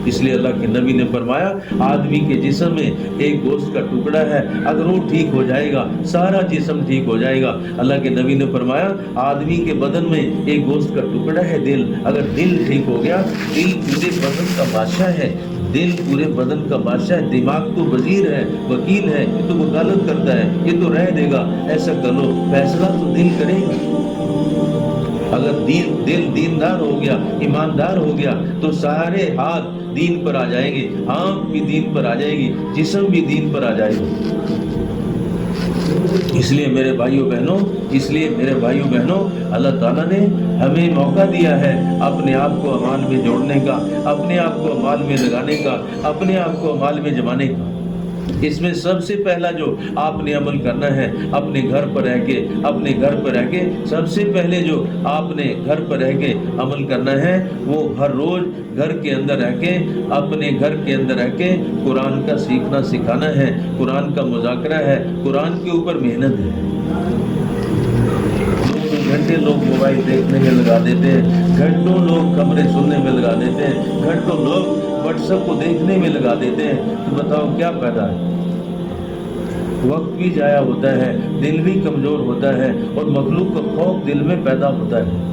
اس لیے اللہ کے نبی نے فرمایا آدمی کے جسم میں ایک گوشت کا ٹکڑا ہے، اگر وہ ٹھیک ہو جائے گا سارا جسم ٹھیک ہو جائے گا۔ اللہ کے نبی نے فرمایا آدمی کے بدن میں ایک گوشت کا ٹکڑا ہے دل، اگر دل ٹھیک ہو گیا، دل پورے بدن کا بادشاہ ہے، دل پورے بدن کا بادشاہ ہے، دماغ تو وزیر ہے، وکیل ہے، یہ تو وکالت کرتا ہے، یہ تو رہ دے گا، ایسا کر لو، فیصلہ تو دل کرے گا۔ اگر دل دیندار ہو گیا، ایماندار ہو گیا تو سارے ہاتھ دین پر آ جائیں گے، آنکھ بھی دین پر آ جائے گی، جسم بھی دین پر آ جائے گا۔ اس لیے میرے بھائیوں بہنوں اللہ تعالیٰ نے ہمیں موقع دیا ہے اپنے آپ کو اعمال میں جوڑنے کا، اپنے آپ کو اعمال میں لگانے کا، اپنے آپ کو اعمال میں جمانے کا۔ اس میں سب سے پہلا جو آپ نے عمل کرنا ہے اپنے گھر پر رہ کے سب سے پہلے جو آپ نے گھر پر رہ کے عمل کرنا ہے وہ ہر روز گھر کے اندر رہ کے، اپنے گھر کے اندر رہ کے قرآن کا سیکھنا سکھانا ہے، قرآن کا مذاکرہ ہے، قرآن کے اوپر محنت ہے۔ 2 گھنٹے لوگ موبائل دیکھنے میں لگا دیتے ہیں، گھنٹوں لوگ خبریں سننے میں لگا دیتے ہیں، گھنٹوں لوگ واٹس ایپ کو دیکھنے میں لگا دیتے ہیں، تو بتاؤ کیا فائدہ ہے؟ وقت بھی ضائع ہوتا ہے، دل بھی کمزور ہوتا ہے، اور مخلوق کا خوف دل میں پیدا ہوتا ہے۔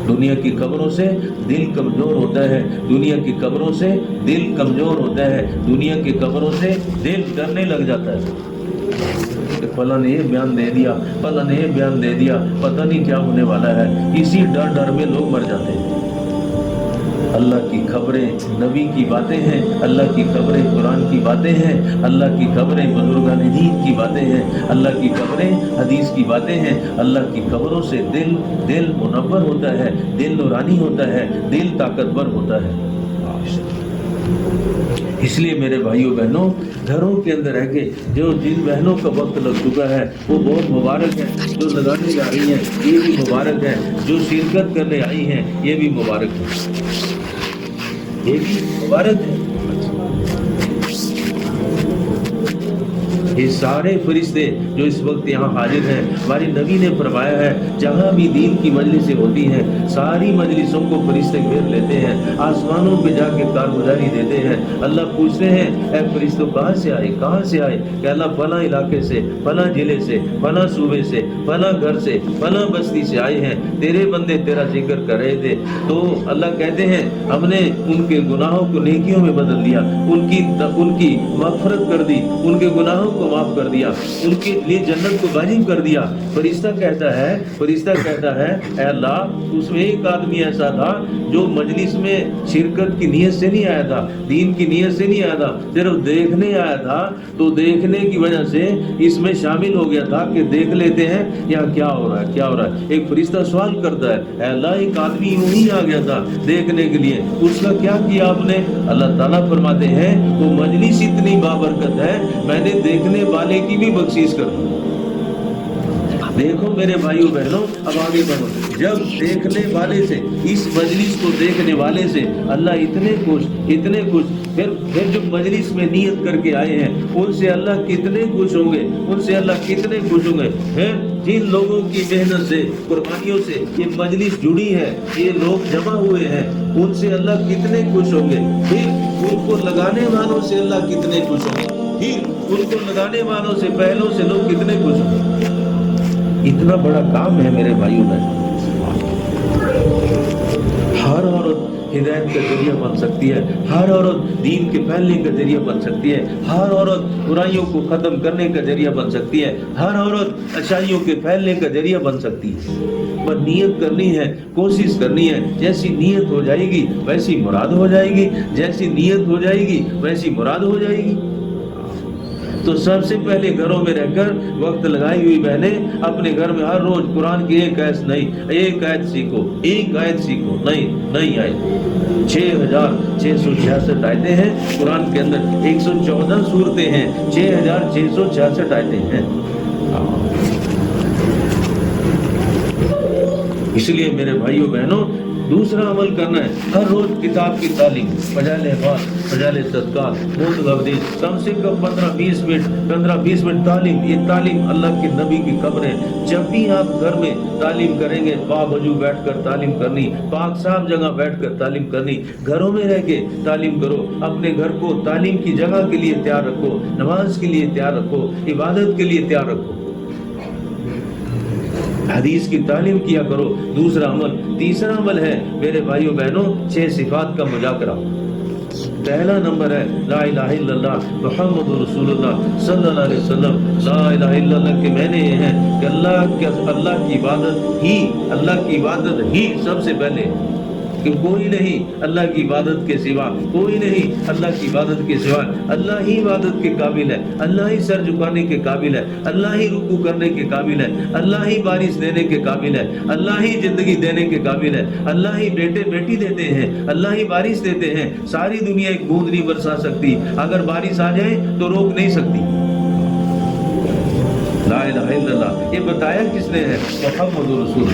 دنیا کی خبروں سے دل کمزور ہوتا ہے، دنیا کی خبروں سے دل کمزور ہوتا ہے، دنیا کی خبروں سے دل ڈرنے لگ جاتا ہے۔ فلاں نے یہ بیان دے دیا، فلاں نے یہ بیان دے دیا، پتہ نہیں کیا ہونے والا ہے، اسی ڈر میں لوگ مر جاتے ہیں۔ اللہ کی خبریں نبی کی باتیں ہیں، اللہ کی خبریں قرآن کی باتیں ہیں، اللہ کی خبریں بزرگان دین کی باتیں ہیں، اللہ کی خبریں حدیث کی باتیں ہیں۔ اللہ کی خبروں سے دل منور ہوتا ہے، دل نورانی ہوتا ہے، دل طاقتور ہوتا ہے۔ اس لیے میرے بھائیوں بہنوں گھروں کے اندر رہ کے جن بہنوں کا وقت لگ چکا ہے وہ بہت مبارک ہے، جو لگانے جا رہی ہیں یہ بھی مبارک ہے، جو شرکت کرنے آئی ہیں یہ بھی مبارک ہے، یہ بھی مبارک ہے۔ یہ سارے فرشتے جو اس وقت یہاں حاضر ہیں، ہمارے نبی نے فرمایا ہے جہاں بھی دین کی مجلسیں ہوتی ہیں ساری مجلسوں کو فرشتے گھیر لیتے ہیں، آسمانوں پہ جا کے کارگزاری دیتے ہیں۔ اللہ پوچھتے ہیں اے فرشتوں کہاں سے آئے؟ کہ اللہ فلاں علاقے سے، فلاں ضلع سے، فلاں صوبے سے، فلاں گھر سے، فلاں بستی سے آئے ہیں، تیرے بندے تیرا ذکر کر رہے تھے۔ تو اللہ کہتے ہیں ہم نے ان کے گناہوں کو نیکیوں میں بدل دیا، ان کی مغفرت کر دی، ان کے گناہوں کو معاف کر دیا، ان کے لیے جنت کو واجب کر دیا۔ فرشتہ کہتا ہے اے اللہ اس میں ایک آدمی ایسا تھا جو مجلس میں شرکت کی نیت سے نہیں آیا تھا، دین کی نیت سے نہیں آیا تھا، صرف دیکھنے آیا تھا، تو دیکھنے کی وجہ سے اس میں شامل ہو گیا تھا کہ دیکھ لیتے ہیں یہاں کیا ہو رہا ہے۔ ایک فرشتہ سوال کرتا ہے اے اللہ ایک آدمی یوں ہی آ گیا تھا دیکھنے کے لیے، اس کا کیا کیا آپ نے؟ اللہ تعالیٰ فرماتے ہیں وہ مجلس اتنی بابرکت ہے میں نے دیکھنے والے کی بھی بخشش کر دی۔ دیکھو میرے بھائیوں بہنوں اب آگے بڑھو، جب دیکھنے والے سے، اس مجلس کو دیکھنے والے سے اللہ اتنے خوش، پھر جو مجلس میں نیت کر کے آئے ہیں ان سے اللہ کتنے خوش ہوں گے، جن لوگوں کی محنت سے، قربانیوں سے یہ مجلس جڑی ہے، یہ لوگ جمع ہوئے ہیں، ان سے اللہ کتنے خوش ہوں گے، پھر ان کو لگانے والوں سے اللہ کتنے خوش ہوں گے، پھر ان کو لگانے والوں سے، پہلوں سے لوگ کتنے خوش ہوں گے۔ اتنا بڑا کام ہے میرے بھائیوں بہنوں۔ ہر عورت ہدایت کا ذریعہ بن سکتی ہے، ہر عورت دین کے پھیلنے کا ذریعہ بن سکتی ہے، ہر عورت برائیوں کو ختم کرنے کا ذریعہ بن سکتی ہے، ہر عورت اچھائیوں کے پھیلنے کا ذریعہ بن سکتی ہے۔ پر نیت کرنی ہے، کوشش کرنی ہے، جیسی نیت ہو جائے گی ویسی مراد ہو جائے گی، جیسی نیت ہو جائے گی ویسی مراد ہو جائے گی۔ تو سب سے پہلے گھروں میں رہ کر وقت لگائی ہوئی بہنیں اپنے گھر میں ہر روز قرآن کی ایک آیت سیکھو، نئی آیت۔ 6666 آیتیں ہیں قرآن کے اندر، 114 سورتیں ہیں، 6666 آیتیں ہیں۔ اس لیے میرے بھائیوں بہنوں दूसरा अमल करना है, हर रोज किताब की तालीम, फजाइल अहवाल, फजाइल सदका, मुतगब्बिर, कम से कम 15-20 मिनट तालीम। ये तालीम अल्लाह के नबी की कब्र है। जब भी आप घर में तालीम करेंगे, बावजू बैठकर तालीम करनी, पाक साफ जगह बैठकर तालीम करनी, घरों में रह के तालीम करो, अपने घर को तालीम की जगह के लिए तैयार रखो, नमाज के लिए तैयार रखो, इबादत के लिए तैयार रखो, हदीस की तालीम किया करो। दूसरा अमल। तीसरा अमल है मेरे भाइयों बहनों 6 सिफात का मुजाकरा। पहला नंबर है ला इलाहा इल्लल्लाह मुहम्मदुर रसूलुल्लाह सल्लल्लाहु अलैहि वसल्लम। ला इलाहा इल्लल्लाह के मैंने ये हैं कि अल्लाह की इबादत ही सबसे पहले, कि कोई नहीं अल्लाह की इबादत के सिवा, कोई नहीं अल्लाह की इबादत के सिवा। अल्लाह ही इबादत के काबिल है, अल्लाह ही सर झुकाने के काबिल है, अल्लाह ही रुकू करने के काबिल है, अल्लाह ही बारिश देने के काबिल है, अल्लाह ही जिंदगी देने के काबिल है, अल्लाह ही बेटे बेटी देते हैं, अल्लाह ही बारिश देते हैं। सारी दुनिया एक बूंद नहीं बरसा सकती, अगर बारिश आ जाए तो रोक नहीं सकती। ला इलाहा इल्लल्लाह ये बताया किसने है? मुहम्मद रसूल।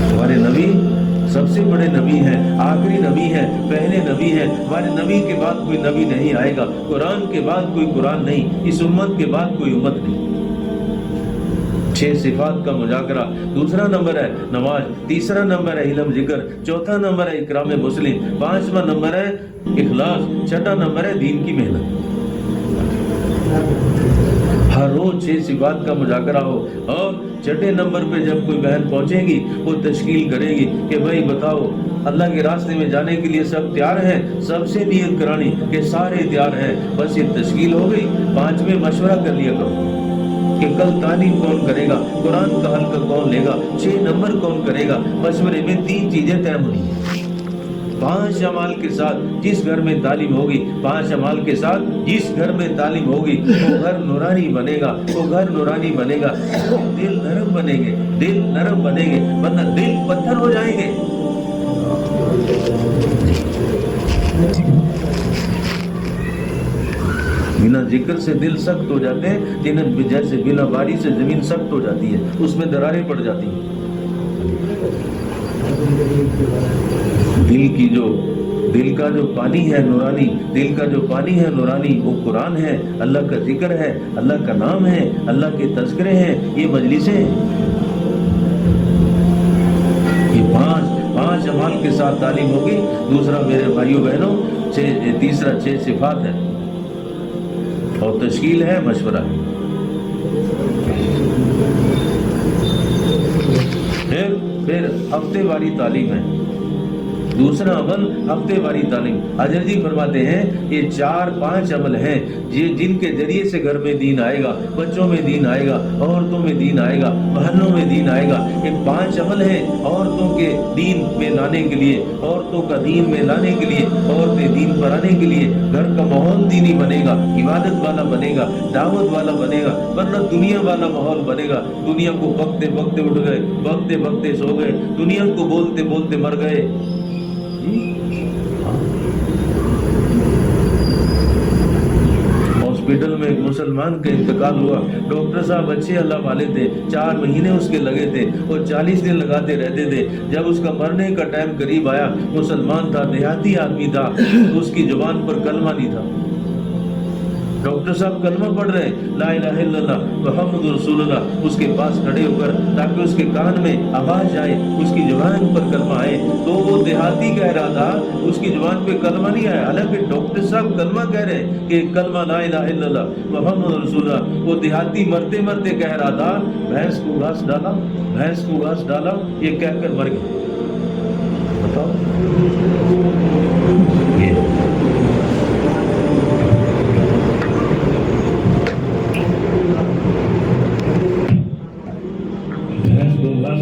हमारे नबी सबसे बड़े नबी हैं, आखिरी नबी हैं, पहले नबी हैं। हमारे नबी के बाद कोई नबी नहीं आएगा, कुरान के बाद कोई कुरान नहीं, इस उम्मत के बाद कोई उम्मत नहीं। 6 सिफात का मुजाकरा। दूसरा नंबर है नमाज, तीसरा नंबर है इल्म जिक्र, चौथा नंबर है इकराम मुस्लिम, 5वां नंबर है इखलास, 6वां नंबर है दीन की मेहनत। हर रोज 6 सिफात का मुजाकरा हो। और 6ठे नंबर पे जब कोई बहन पहुंचेगी वो तश्कील करेगी कि भाई बताओ अल्लाह के रास्ते में जाने के लिए सब तैयार हैं? सबसे नियत करानी कि सारे तैयार हैं, बस ये तश्कील हो गई। 5वें मशवरा कर लिया करो कि कल तालीम कौन करेगा, कुरान का हल्का कौन लेगा, 6 नंबर कौन करेगा। मशवरे में 3 चीजें तय होनी है। 5 अमाल के साथ जिस घर में तालीम होगी, 5 अमाल के साथ जिस घर में तालीम होगी वो घर नूरानी बनेगा, वो घर नूरानी बनेगा। दिल नरम बनेंगे, दिल नरम बनेंगे, वरना दिल पत्थर हो जाएंगे। बिना जिक्र से दिल सख्त हो जाते हैं, जिन्हें जैसे बिना बारिश से जमीन सख्त हो जाती है, उसमें दरारें पड़ जाती हैं। दिल का जो पानी है नूरानी, दिल का जो पानी है नूरानी, वो कुरान है, अल्लाह का जिक्र है, अल्लाह का नाम है, अल्लाह के तज़किरे हैं, ये मजलिसें हैं। ये 5 अमाल के साथ तालीम होगी। दूसरा मेरे भाइयों बहनों तीसरा 6 सिफात है और तश्कील है, मशवरा है। फिर हफ्ते वारी तालीम है। दूसरा अमल हफ्ते वारी तालीम। अजर जी फरमाते हैं ये 4-5 अमल हैं जिनके जरिए से घर में दीन आएगा, बच्चों में दीन आएगा, औरतों में दीन आएगा, महल्लों में दीन आएगा। ये 5 अमल हैं औरतों के दीन में लाने के लिए, औरतों का दीन में लाने के लिए, औरतें दीन पर आने के लिए। घर का माहौल दीनी बनेगा, इबादत वाला बनेगा, दावत वाला बनेगा, वरना दुनिया वाला माहौल बनेगा। दुनिया को बकते बकते उठ गए, बकते बकते सो गए, दुनिया को बोलते बोलते मर गए। हॉस्पिटल में एक मुसलमान का इंतकाल हुआ। डॉक्टर साहब अच्छे अल्लाह वाले थे, 4 महीने उसके लगे थे और 40 दिन लगाते रहते थे। जब उसका मरने का टाइम करीब आया, मुसलमान था, देहाती आदमी था, तो उसकी जुबान पर कलमा नहीं था। डॉक्टर साहब कलमा पढ़ रहे, ला इलाहा इल्लल्लाह मुहम्मदुर रसूलुल्लाह, उसके पास खड़े होकर ताकि उसके कान में आवाज आए, उसकी जुबान पर कलमा आए। तो वो देहाती कह रहा था उसकी जुबान पे कलमा नहीं आया, हालांकि डॉक्टर साहब कलमा कह रहे हैं कि कलमा ला इलाहा इल्लल्लाह मुहम्मदुर रसूलुल्लाह। वो देहाती मरते मरते कह रहा था भैंस को घास डाला, भैंस को घास डाला, ये कहकर मर गया। बताओ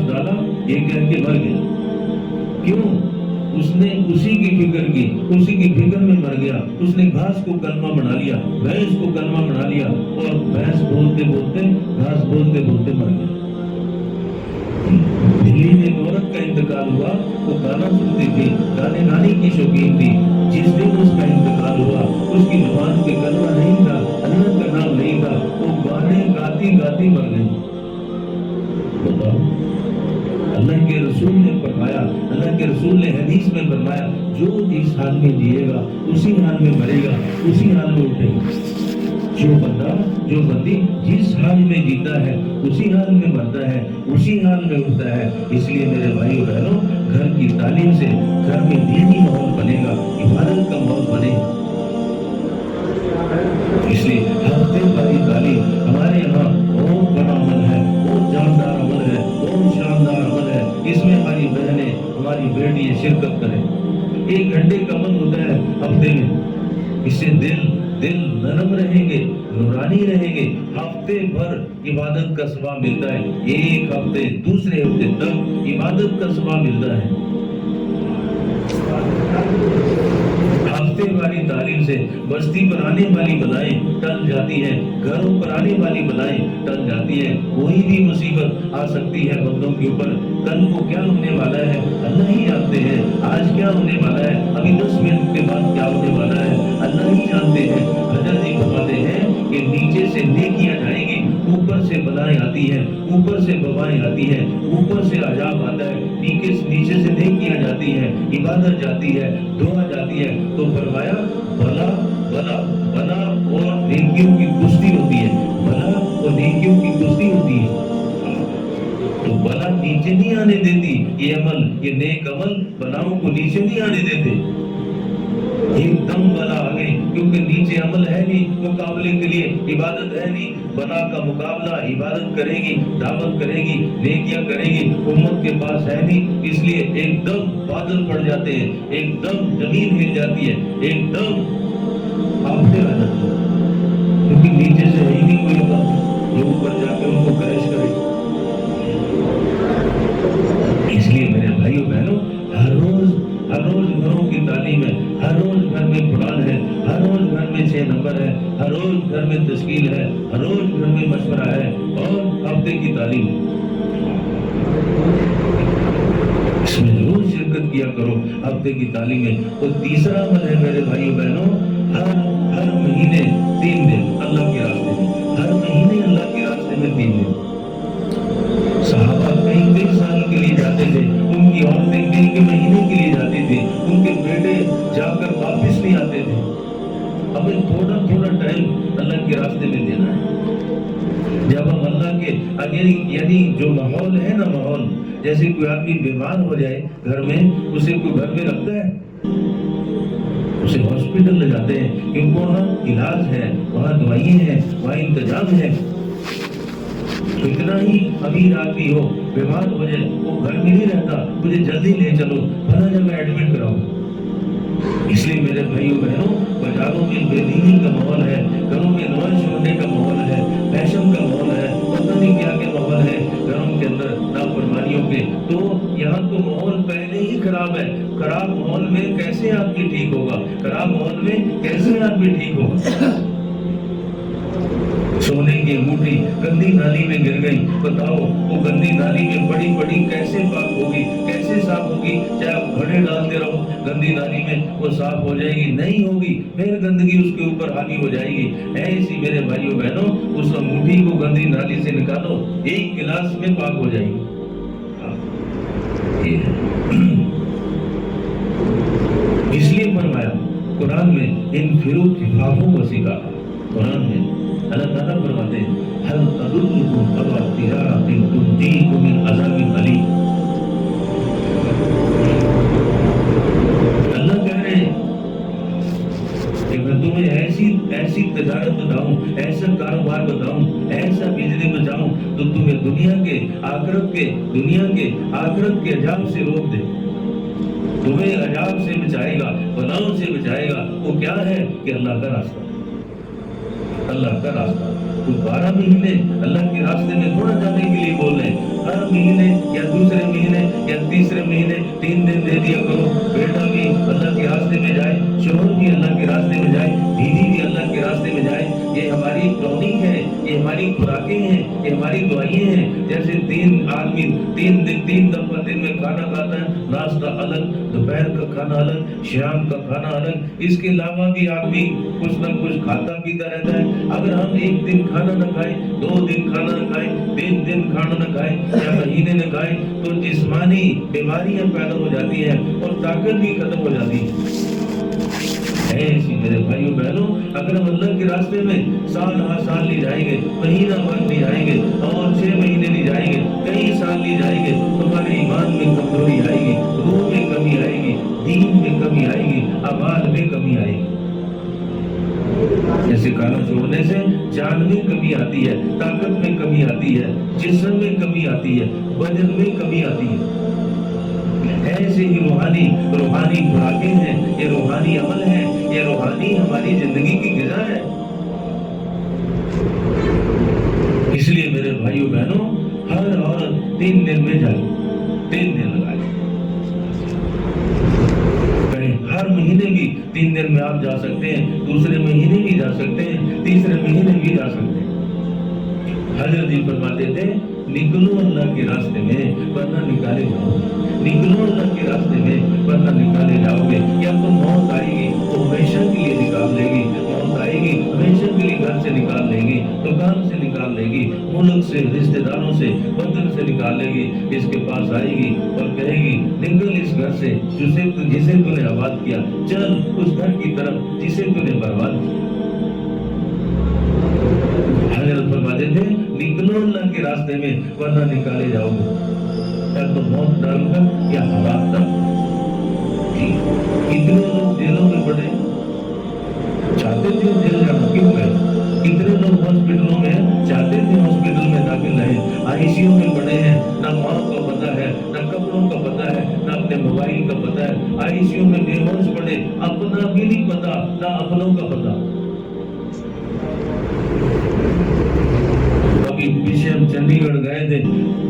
डाला, ये कह के मर गया। क्यों? उसने उसी की फिक्र की, उसी की फिक्र में मर गया। उसने घास को कलमा बना लिया, भैंस को कलमा बना लिया, और भैंस बोलते बोलते, घास बोलते बोलते मर गया। दिल्ली में एक औरत का इंतकाल हुआ, वो गाना सुनती थी, गाने गाने की शौकीन थी। जिस दिन उसका इंतकाल हुआ, उसकी जुबान पे कलमा नहीं था, अल्लाह का नाम नहीं था, वो गाने गाती गाती मर गई। अल्लाह के रसूल ने فرمایا, اللہ کے رسول نے حدیث میں فرمایا, جو جس حال میں جیے گا اسی حال میں مرے گا, اسی حال میں اٹھے گا. جو بندی جس حال میں جیتا ہے اسی حال میں مرتا ہے, اسی حال میں اٹھتا ہے. اس لیے میرے بھائیو بہنوں, گھر کی تعلیم سے گھر میں دینی ماحول بنے گا, عبادت کا ماحول بنے گا. اس لیے ہفتے والی تعلیم ہمارے یہاں بہت بڑا عمل ہے, بہت جاندار عمل ہے, بہت شاندار عمل ہے. اس میں ہماری بہنیں, ہماری بیٹیاں شرکت کریں. 1 گھنٹے کا عمل ہوتا ہے ہفتے میں. اس سے دل نرم رہیں گے, نورانی رہیں گے. ہفتے بھر عبادت کا ثواب ملتا ہے. ایک ہفتے دوسرے ہفتے تک عبادت کا ثواب ملتا ہے. ہفتے والی تعلیم سے بستی پر آنے والی بلائیں ٹل جاتی ہیں, گھروں پر آنے والی بلائیں ٹل جاتی ہیں. کوئی بھی مصیبت آ سکتی ہے بندوں کے اوپر, کل کو کیا ہونے والا ہے اللہ ہی جانتے ہیں. آج کیا ہونے والا ہے, ابھی 10 منٹ کے بعد کیا ہونے والا ہے اللہ ہی جانتے ہیں. حضرت جی فرماتے ہیں کہ نیچے سے نیکیاں جائیں گی, اوپر سے بلائیں آتی ہیں, اوپر سے وبائیں آتی ہیں, اوپر سے عذاب آتا ہے, نیچے سے نیکیاں جاتی ہیں, عبادت جاتی ہے, دعا جاتی ہے. تو فرمایا بلا اور نیکیوں کی کشتی ہوتی ہے, بلا اور نیکیوں کی کشتی ہوتی ہے. تو بلا نیچے نہیں آنے دیتی, یہ عمل, یہ نیک عمل بلاؤں کو نیچے نہیں آنے دیتے. ایک دم بلا آ گئی, کیونکہ نیچے عمل ہے نہیں مقابلے کے لیے, عبادت ہے نہیں. بلا کا مقابلہ عبادت کرے گی, دعوت کرے گی, نیکیاں کرے گی, امت کے پاس ہے نہیں. اس لیے ایک دم بادل پڑ جاتے ہیں, ایک دم زمین ہل جاتی ہے, ایک دم آفتے آ جاتی ہے, کیونکہ نیچے سے ہے ہی نہیں کوئی عمل جو اوپر جا کے ان کو کریش کرے. اس لیے میرے بھائیو بہنوں, ہر روز گھروں کی تعلیم ہے, ہر روز گھر میں قرآن ہے, ہر روز گھر میں 6 نمبر ہے, ہر روز گھر میں تشکیل ہے, ہر روز گھر میں مشورہ ہے, اور ہفتے کی تعلیم. اس میں ضرور شرکت کیا کرو ہفتے کی تعلیم میں. اور تیسرا عمل ہے میرے بھائیو بہنوں, ہر مہینے 3 دن اللہ کے راستے میں, ہر مہینے اللہ کے راستے میں 3 دن. صحابہ کئی سال کے لیے جاتے تھے, ان کی عورتیں کئی مہینے کے لیے جاتی تھی, ان کے بیٹے جا کر واپس نہیں آتے تھے. ہمیں تھوڑا ٹائم اللہ کے راستے میں دینا ہے. جب ہم اللہ کے یعنی جو ماحول ہے نا, ماحول جیسے کوئی آدمی بیمار ہو جائے گھر میں, اسے کوئی گھر میں رکھتا ہے, اسے ہاسپٹل لے جاتے ہیں, کیونکہ وہاں علاج ہے, وہاں دوائیں ہیں, وہاں انتظام ہے. اتنا ہی امیر آدمی ہو, بیمار ہو جائے, وہ گھر میں نہیں رہتا, مجھے جلدی لے چلو, فلاں جگہ ایڈمٹ کراؤ. اس لیے میرے بھائیو بہنوں, بازاروں میں بے دینی کا ماحول ہے, گھروں میں نمائش ہونے کا ماحول ہے, فیشن کا ماحول ہے, پتہ نہیں کیا ماحول ہے گھروں کے اندر نافرمانیوں کے. تو یہاں تو ماحول پہلے ہی خراب ہے. خراب ماحول میں کیسے آدمی ٹھیک ہوگا, خراب ماحول میں کیسے آدمی ٹھیک ہوگا. سونے کی انگوٹھی گندی نالی میں گر گئی, بتاؤ وہ گندی نالی میں پڑی کیسے پاک ہوگی, کیسے صاف ہوگی. چاہے آپ گھڑے ڈالتے رہو گندی نالی میں, وہ صاف ہو جائے گی نہیں ہوگی, پھر گندگی اس کے اوپر حاوی ہو جائے گی. ایسی میرے بھائیو بہنوں, اس انگوٹھی کو گندی نالی سے نکالو, ایک گلاس میں پاک ہو جائے گی. اس لیے فرمایا قرآن میں ان فروغ خفافوں کو سکھا. قرآن میں اللہ تعالیٰ فرماتے ہیں هل تدلكم على تجارة تنجيكم من عذاب أليم. اللہ کہہ رہے ہیں کہ میں تمہیں ایسی تجارت بتاؤں, ایسا کاروبار بتاؤں, ایسا بزنس بتاؤں تو تمہیں دنیا کے آخرت کے عذاب سے روک دے, تمہیں عذاب سے بچائے گا, بلاؤں سے بچائے گا. وہ کیا ہے کہ اللہ کا راستہ, اللہ کا راستہ. تو 12 مہینے اللہ کے راستے میں تھوڑا جانے کے لیے بول رہے ہیں. ہر مہینے یا دوسرے مہینے یا تیسرے مہینے 3 دن دے دیا کرو. بیٹا بھی اللہ کے راستے میں جائے, شوہر بھی اللہ کے راستے میں جائے, بیوی بھی اللہ کے راستے میں جائے, یہ ہماری ٹونک ہے، یہ ہماری خوراکیں ہیں، یہ ہماری دعائیں ہیں۔ جیسے 3 آدمی 3 دفعہ دن میں کھانا کھاتا ہے، ناشتہ الگ، دوپہر کا کھانا الگ، شام کا کھانا الگ، اس کے علاوہ بھی آدمی کچھ نہ کچھ کھاتا پیتا رہتا ہے۔ اگر ہم ایک دن کھانا نہ کھائیں، 2 دن کھانا نہ کھائیں، 3 دن کھانا نہ کھائیں یا مہینے نہ کھائیں تو جسمانی بیماریاں پیدا ہو جاتی ہیں اور طاقت بھی ختم ہو جاتی ہے۔ ایسی میرے بھائیوں بہنوں، اگر ہم اللہ کے راستے میں سال ہر سال نہیں جائیں گے، مہینہ بھر نہیں جائیں گے اور 6 مہینے نہیں جائیں گے، کئی سال نہیں جائیں گے، تو ہمارے ایمان میں کمزوری آئے گی، روح میں کمی آئے گی، دین میں کمی آئے گی، اعمال میں کمی آئے گی۔ جیسے کھانا چھوڑنے سے جان میں کمی آتی ہے، طاقت میں کمی آتی ہے، جسم میں کمی آتی ہے، وزن میں کمی آتی ہے۔ ایسے ہی روحانی خوراکیں ہیں، یہ روحانی عمل ہے، یہ روحانی ہماری زندگی کی غذا ہے۔ اس لیے میرے بھائیوں بہنوں، ہر عورت 3 دن میں جائے، 3 دن لگائے، ہر مہینے بھی 3 دن میں آپ جا سکتے ہیں، دوسرے مہینے بھی جا سکتے ہیں، تیسرے مہینے بھی جا سکتے ہیں۔ حضرت جی فرماتے تھے، نکلو اللہ کے راستے میں ورنہ نکالے جاؤ گے، نکلو اللہ کے راستے میں ورنہ نکالے جاؤ گے۔ یا تو موت آئے گی تو ہمیشہ کے لیے نکال لے گی، موت آئے گی ہمیشہ کے لیے گھر سے نکال لے گی، دکان سے نکال لے گی، ملک سے، رشتہ داروں سے، وطن سے نکال لے گی۔ اس کے پاس آئے گی اور کہے گی، نکل اس گھر سے جسے تو نے آباد کیا، چل اس گھر کی طرف جسے تو نے برباد کیا۔ حضرت فرماتے تھے، نکلو اللہ کے راستے میں ورنہ نکالے جاؤ گے، یا تو موت ڈال کر یا ہلاک ڈال کر۔ کتنے لوگ جیلوں میں پڑے، چاہتے تھے جیل جانا، کیوں گئے؟ کتنے لوگ ہاسپٹلوں میں چاہتے تھے ہاسپٹل میں داخل رہے، ICU میں پڑے ہیں، نہ ماں کا پتہ ہے، نہ کپڑوں کا پتہ ہے، نہ اپنے موبائل کا پتہ ہے، ICU میں بے ہوش پڑے، اپنا بھی نہیں پتہ، نہ اپنوں کا پتہ۔ پیچھے ہم چنڈی گڑھ گئے تھے،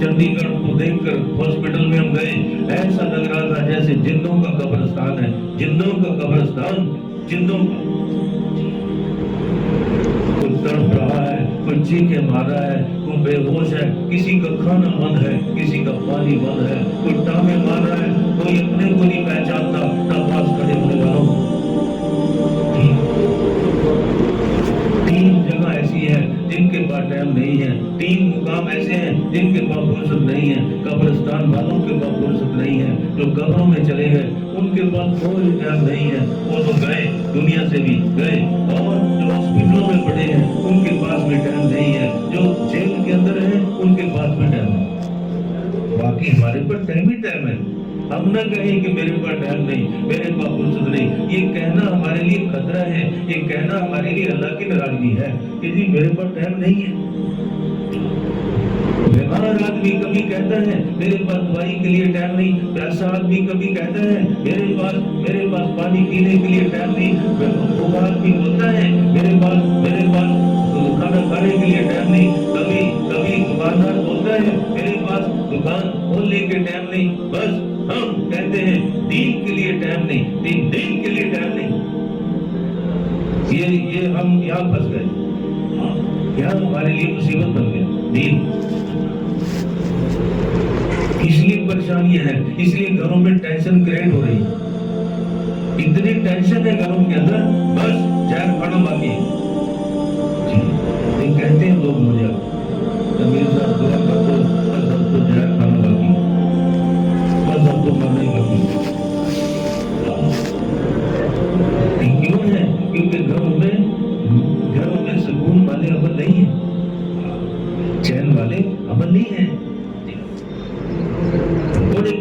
چنڈی گڑھ کو دیکھ کر ہاسپٹل میں ہم گئے، ایسا لگ رہا تھا جیسے جندوں کا قبرستان ہے، جندوں کا قبرستان، جندوں کا۔ کوئی تڑپ رہا ہے، کوئی چیخے مار رہا ہے، کوئی بے ہوش ہے، کسی کا کھانا بند ہے، کسی کا پانی بند ہے، کوئی ٹانگیں مار رہا ہے، کوئی اپنے کو نہیں پہچانتا، نہ پاس کھڑے ہونے والوں۔ 3 جگہ ایسی ہیں جن کے پاس ٹائم نہیں ہے، 3 مقام ایسے ہیں جن کے پاس فرصت نہیں ہے۔ قبرستان والوں کے پاس فرصت نہیں ہے، جو قبروں میں چلے گئے ان کے پاس کوئی ٹائم نہیں ہے، وہ تو گئے، دنیا سے بھی گئے۔ اور جو ہاسپٹلوں میں پڑے ہیں ان کے پاس بھی ٹائم نہیں ہے، جو جیل کے اندر ہیں ان کے پاس بھی ٹائم ہے۔ باقی ہمارے پاس ٹائم ہی ٹائم ہے۔ ہم نہ کہیں کہ میرے پاس ٹائم نہیں، میرے پاس فرصت نہیں، یہ کہنا ہمارے لیے خطرہ ہے، یہ کہنا ہمارے لیے اللہ کی ناراضگی ہے کہ جی میرے پاس ٹائم نہیں ہے۔ بیمار آدمی کبھی کہتا ہے میرے پاس دوائی کے لیے ٹائم نہیں، پیاسا آدمی کبھی کہتا ہے میرے پاس پانی پینے کے لیے ٹائم نہیں، بھوکا آدمی بولتا ہے میرے پاس کھانا کھانے کے لیے ٹائم نہیں، کبھی دکاندار بولتا ہے میرے پاس دکان کھولنے کے ٹائم نہیں۔ بس ہم کہتے ہیں دین کے لیے ٹائم نہیں، دین کے لیے ٹائم نہیں۔ یہ ہم یہاں پھنس گئے، یہاں ہمارے لیے مصیبت بن گیا دین۔ اس لیے پریشانیاں ہیں، اس لیے گھروں میں ٹینشن کریٹ ہو رہی ہے، اتنی ٹینشن ہے گھروں کے اندر، بس زہر کھانا باقی ہے۔ یہ کہتے ہیں لوگ مجھے، میرے ساتھ دعا کر دو، بس اب تو زہر کھانا باقی ہے، بس اب تو مرنے باقی ہے۔ کیوں ہے؟ کیونکہ گھروں میں سکون والے عمل نہیں ہے، چین والے عمل نہیں ہے۔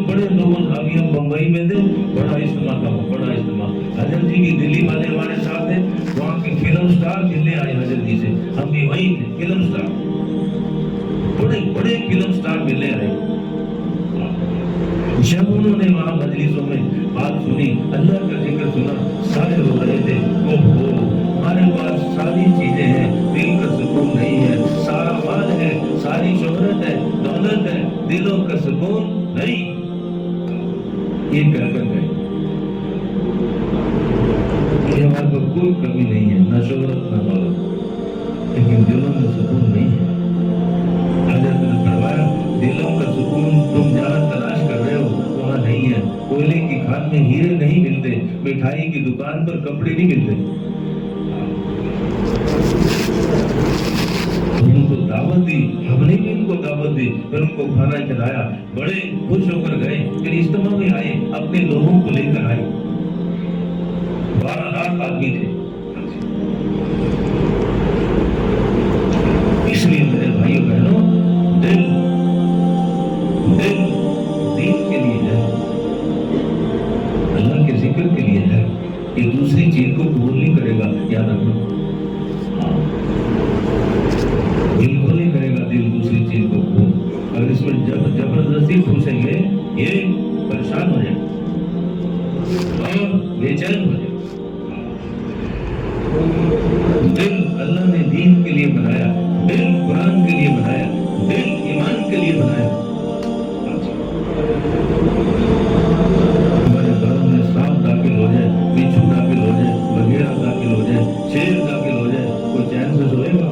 بڑے لوگ ابھی ہم بمبئی میں تھے، بڑا اجتماع، حضرت جی کی دلی والے ہمارے ساتھ تھے، وہاں کے فلم سٹار ملنے آئے حضرت جی سے، ہم بھی وہیں تھے، فلم سٹار، بڑے فلم سٹار ملنے آئے۔ جب انہوں نے وہاں مجلسوں میں بات سنی، اللہ کا ذکر سنا، سارے رو رہے تھے، ہمارے پاس ساری چیزیں ہیں، دل کا سکون نہیں ہے، سارا مال ہے، ساری شہرت ہے، دولت ہے، دلوں کا سکون نہیں۔ یہ کہہ کر گئے کہ ہمارے پاس کوئی کمی نہیں ہے، نہ شہرت نہ دولت، मिठाई की दुकान पर कपड़े नहीं मिलते, उनको दावत दी, हमने भी उनको दावत दी, फिर उनको खाना खिलाया, बड़े खुश होकर गए। फिर इज्तिमा में आए, अपने लोगों को लेकर आए, 12 लाख आदमी थे। इसलिए मेरे भाइयों बहनों, दिल दीन के लिए है, अल्लाह के जिक्र के लिए है, कि दूसरी चीज को कबूल नहीं करेगा, याद रखना। बिल्कुल नहीं करेगा दिल दूसरी चीज को कबूल। अगर इसमें जबरदस्ती घुसेंगे, ये परेशान हो जाए और बेचैन हो जाए। दिल अल्लाह ने दीन के लिए बनाया, दिल कुरान के लिए बनाया, दिल ईमान के लिए बनाया। हमारे घरों में सांप दाखिल हो जाए, बिच्छू दाखिल हो जाए, बघेरा दाखिल हो जाए, शेर दाखिल हो जाए, कोई चैन से सोएगा?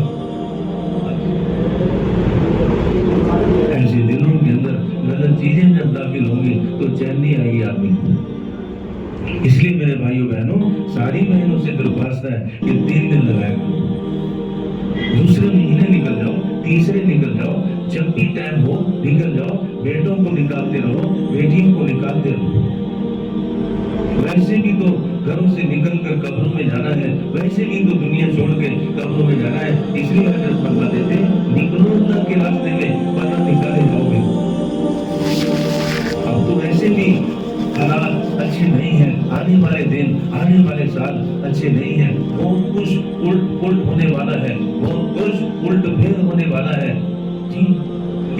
ऐसे दिलों के अंदर गलत चीजें जब दाखिल होंगी तो चैन नहीं आएगी आदमी को। इसलिए मेरे भाइयों बहनों, सारी बहनों से दरख्वास्त है कि 3 दिन लगाया करो, दूसरे महीने निकल जाओ, तीसरे निकल जाओ, जब भी टाइम हो निकल जाओ, बेटों को निकालते रहो, बेटियों को निकालते रहो। वैसे भी तो घरों से निकलकर कब्रों में जाना है, वैसे भी तो दुनिया छोड़ के कब्रों में जाना है। इसलिए हजरत फरमाते थे, निकलो अल्लाह के रास्ते में, वरना निकाले जाओगे। अब तो वैसे भी हालात अच्छे नहीं है, आने वाले दिन, आने वाले साल अच्छे नहीं है, बहुत कुछ उल्ट होने वाला है, बहुत कुछ उल्ट फेर होने वाला है जी।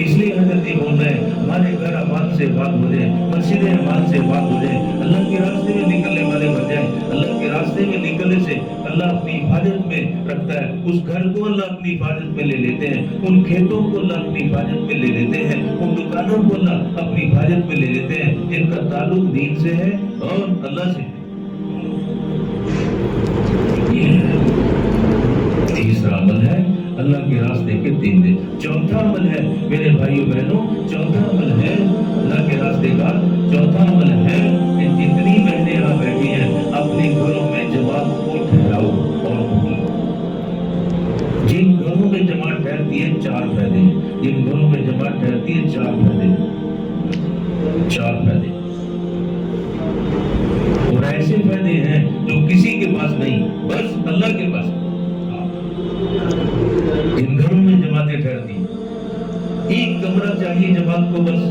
इसलिए हजरत जी बोल रहे हैं, हमारे घर अमान से बात हो जाए, मस्जिदें अमान से बात हो जाए, अल्लाह के रास्ते में निकलने वाले बन जाए। अल्लाह के रास्ते में निकलने से अल्लाह अपनी हिफाजत में रखता है, उस घर को अल्लाह अपनी हिफाजत में ले लेते हैं, उन खेतों को अल्लाह अपनी हिफाजत में ले लेते हैं, उन दुकानों को अल्लाह अपनी हिफाजत में ले लेते हैं, जिनका ताल्लुक दीन से है और अल्लाह से। तीसरा अमल है अल्लाह के रास्ते के 3 दिन। चौथा अमल है मेरे भाइयों बहनों, चौथा अमल है अल्लाह के रास्ते का, चौथा अमल है कि जितनी बहनें यहाँ बैठी हैं, अपने घरों में जमात को ठहराओ। और जिन घरों में जमात ठहरती है 4 फायदे हैं, जिन घरों में जमात ठहरती है 4 फायदे, 4 फायदे। और ऐसे फायदे हैं जो किसी के पास नहीं, बस अल्लाह के पास। इन घरों में जमातें ठहरती, एक कमरा चाहिए जमात को, बस।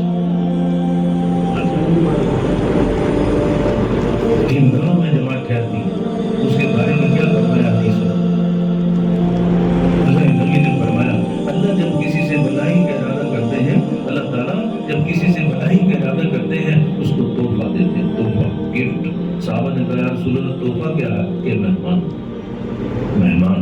इन घरों में जमात ठहरती, उसके बारे में क्या फरमाया हदीस में? अल्लाह नबी ने फरमाया, अल्लाह जब किसी से भलाई का इरादा करते हैं, अल्लाह ताला जब किसी से भलाई का इरादा करते हैं, उसको तोहफा देते हैं, तोहफा, गिफ्ट। साहबा ने कहा, रसूल अल्लाह, तोहफा क्या है? कि मेहमान, मेहमान,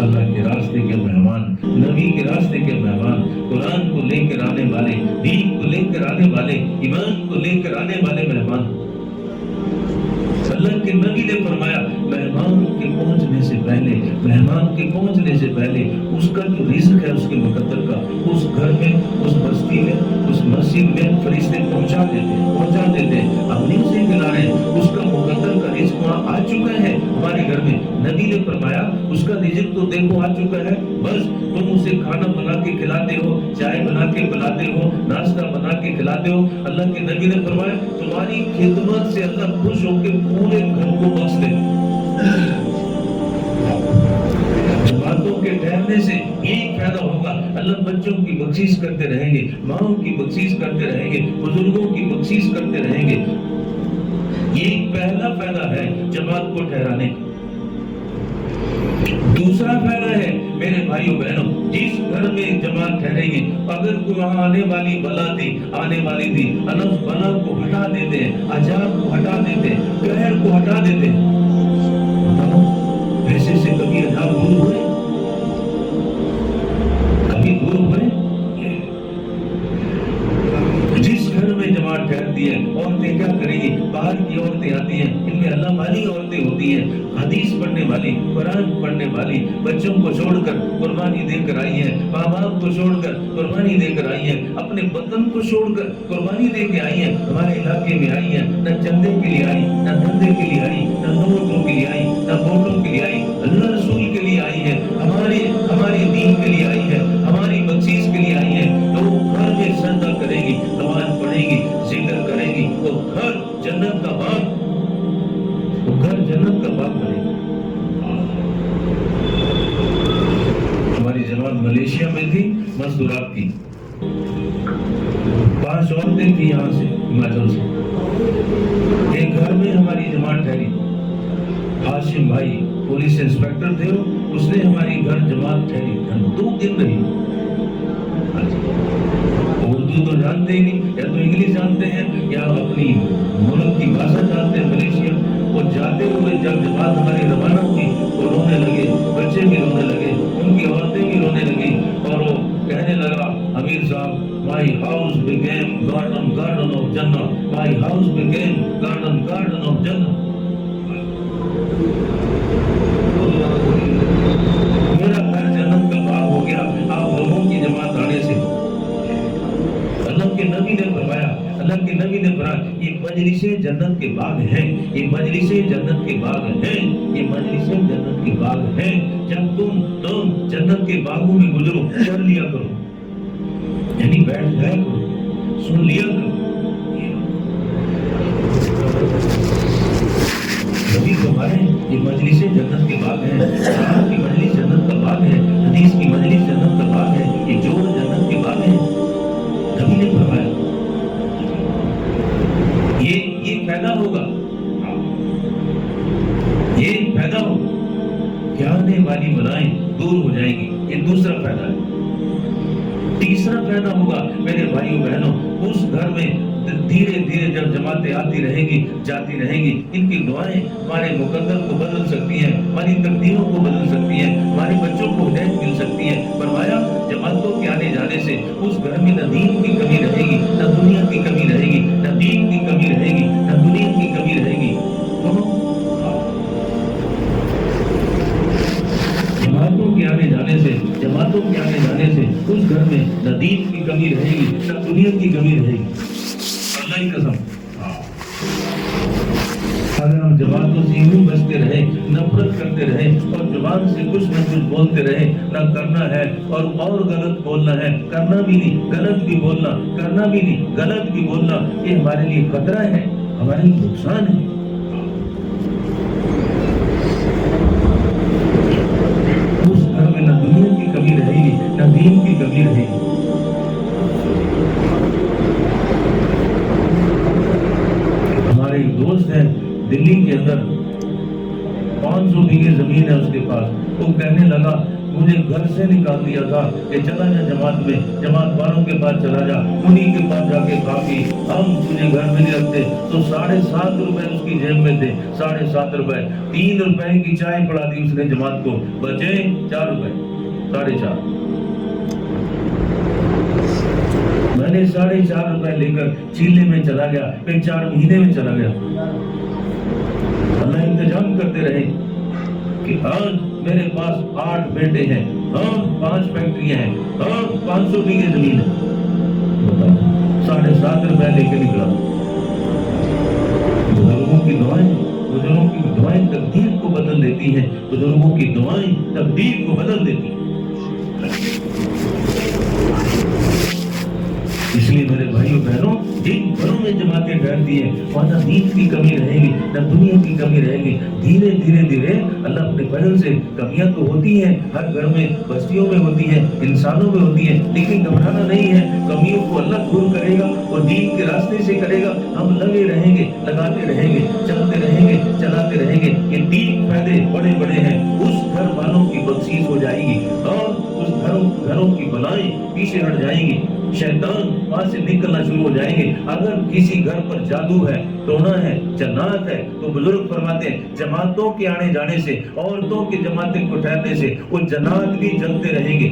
अल्लाह के रास्ते के मेहमान, नबी के रास्ते के मेहमान, कुरान को लेकर आने वाले, दीन को लेकर आने वाले, ईमान को लेकर आने वाले मेहमान। अल्लाह के नबी ने फरमाया, मेहमान के पहुंचने से पहले, मेहमान के पहुंचने से पहले उसका जो रिज़्क है उसके मुकद्दर का, उस घर में, उस बस्ती में, उस मस्जिद में फरिश्ते पहुंचा देते हैं। हम नहीं उसे खिला रहे, उसका मुकद्दर का रिज़्क वहाँ आ चुका है हमारे घर में। नबी ने फरमाया, उसका रिज़्क तो देखो आ चुका है, बस तुम उसे खाना बना के खिलाते हो, चाय बना के पिलाते हो, नाश्ता बना के खिलाते हो। अल्लाह के नबी ने फरमाया, तुम्हारी खिदमत से अल्लाह खुश होकर पूरे घर को बख्श दे। जमातों के ठहरने से एक फायदा होगा, अल्लाह बच्चों की बख्शीश करते रहेंगे, माओं की बख्शीश करते रहेंगे, बुजुर्गों की बख्शीश करते रहेंगे। ये पहला फायदा है जमात को ठहराने का। दूसरा फायदा है मेरे भाइयों बहनों, जिस घर में जमात ठहरेगी, अगर कोई वहां आने वाली बला थी, अनफ बला को हटा देते हैं, अजाब को हटा देते हैं, कहर को हटा देते हैं। ऐसे से कभी अजाब दूर हुए, कभी दूर हुए? जिस घर में जमात ठहरती है, औरतें क्या करेगी? बाहर की औरतें आती हैं, इनमें अल्लाह वाली औरतें होती हैं, हदीस पढ़ने वाली, कुरान पढ़ने वाली, बच्चों को छोड़कर कुर्बानी देकर आई हैं, माँ बाप को छोड़कर कुर्बानी देकर आई हैं, अपने वतन को छोड़कर कुर्बानी देकर आई हैं, हमारे इलाके में आई हैं, न चंदे के लिए आई, न धंधे के लिए आई, न नोटों के लिए आई, न वोटों के लिए आई, अल्लाह रसूल के लिए आई है, हमारे दीन के लिए आई है, हमारी बख्शीश के लिए आई है। तो घर में सजदा करेगी, नमाज पढ़ेगी, जिक्र करेगी, तो घर जन्नत का बाग, तो घर जन्नत का बाग बनेगा। हमारी जमात मलेशिया में थी, मजदूरात की 5 औरतें थी यहाँ से, हिमाचल से। एक घर में हमारी जमात ठहरी। हाशिम भाई पुलिस इंस्पेक्टर थे, उसने हमारी घर जमात ठहरी, 2 दिन रही। उर्दू तो जानते ही नहीं, या तो इंग्लिश जानते हैं या अपनी मुल्क की भाषा जानते हैं, मलेशिया। वो जाते हुए जब जमात हमारी रवाना हुई, वो रोने लगे, बच्चे भी रोने लगे, उनकी औरतें भी रोने लगी, और वो कहने लगा, अमीर साहब, my house became garden of Jannah, my house became garden of Jannah। मेरा घर जन्नत का बाग हो गया आप लोगों की जमात आने से। अल्लाह के नबी ने फरमाया, अल्लाह के नबी ने फरमाया, ये मजलिसें जन्नत के बाग हैं, ये मजलिसें जन्नत के बाग हैं, ये मजलिसें जन्नत के बाग हैं। जब तुम जन्नत के बागों में गुजरो, पढ़ लिया करो, यानी बैठ जाया करो, सुन लिया करो। नबी फरमाए, ये मजलिसें जन्नत के बाग हैं, कुरान की मजलिस जन्नत का बाग है, हदीस की मजलिस जन्नत का बाग है, ये जोड़ जन्नत के बाग है। नबी ने फरमाया ये पैदा होगा, ये पैदा होगा, क्या आने वाली बलाएं दूर हो जाएंगी, ये दूसरा फायदा है। तीसरा फायदा होगा मेरे भाइयों बहनों, उस घर में धीरे धीरे जब जमातें आती रहेंगी, जाती रहेंगी, इनकी दुआएं हमारे मुकद्दर को बदल सकती हैं, हमारी तकदीरों को बदल सकती हैं, हमारे बच्चों को हिदायत मिल सकती है। फरमाया, जमातों के आने जाने से उस घर में न दीन की कमी रहेगी, न दुनिया की कमी रहेगी, न दीन की कमी रहेगी, न दुनिया की कमी रहेगी। जमातों के आने जाने से, जमातों के आने जाने से उस घर में न दीन की कमी रहेगी, न दुनिया की कमी रहेगी। अल्लाह की कसम, अगर हम जमातों से यूं बचते रहे, नफरत करते रहे और जुबान से कुछ न कुछ बोलते रहे, ना करना है और गलत बोलना है, करना भी नहीं, गलत भी बोलना, करना भी नहीं, गलत भी बोलना, ये हमारे लिए खतरा है, हमारे लिए नुकसान है। उस घर में न दुनिया की कमी रहेगी, न दीन की कमी रहेगी। हमारे एक दोस्त है दिल्ली के अंदर, 500 बीघे जमीन है उसके पास। वो कहने लगा, मुझे घर से निकाल दिया था कि चला जा जमात में, जमात वालों के पास चला जा, उन्हीं के पास जाके खा पी, हम तुझे घर में नहीं रखते। तो 7.5 रुपए उसकी जेब में थे, 7.5 रुपए, 3 रुपए की चाय पड़ा दी उसने जमात को, बचे 4 रुपए, 4.5। मैंने 4.5 रुपए लेकर चीले में चला गया, फिर 4 महीने में चला गया। अल्लाह इंतजाम करते रहे कि आज मेरे पास 8 बेटे हैं, 5 फैक्ट्रियां हैं, 500 बीघे जमीन है। बताओ, 7.5 रुपए लेके निकला। बुजुर्गों की दुआएं तकदीर को बदल देती हैं, बुजुर्गों की दुआएं तकदीर को बदल देती हैं। इसलिए मेरे भाइयों बहनों, जिन घरों में जमातें ठहरती हैं, वहाँ न दीन की कमी रहेगी, न दुनिया की कमी रहेगी। धीरे धीरे अल्लाह अपने फजल से, कमियां तो होती हैं हर घर में, बस्तियों में होती हैं, इंसानों में होती हैं, लेकिन घबराना नहीं है। कमियों को अल्लाह दूर करेगा और दीन के रास्ते से करेगा। हम लगे रहेंगे, लगाते रहेंगे, चलते रहेंगे, चलाते रहेंगे। ये 3 फायदे बड़े बड़े हैं। उस घर वालों की बख्शीश हो जाएगी और उस घरों की बलाएं पीछे हट जाएंगी, शैतान वहां से निकलना शुरू हो जाएंगे। अगर किसी घर पर जादू है, टोना है, जन्नात है, तो बुजुर्ग फरमाते हैं जमातों के आने जाने से, औरतों की जमातें को ठहरने से वो जन्नात भी जलते रहेंगे,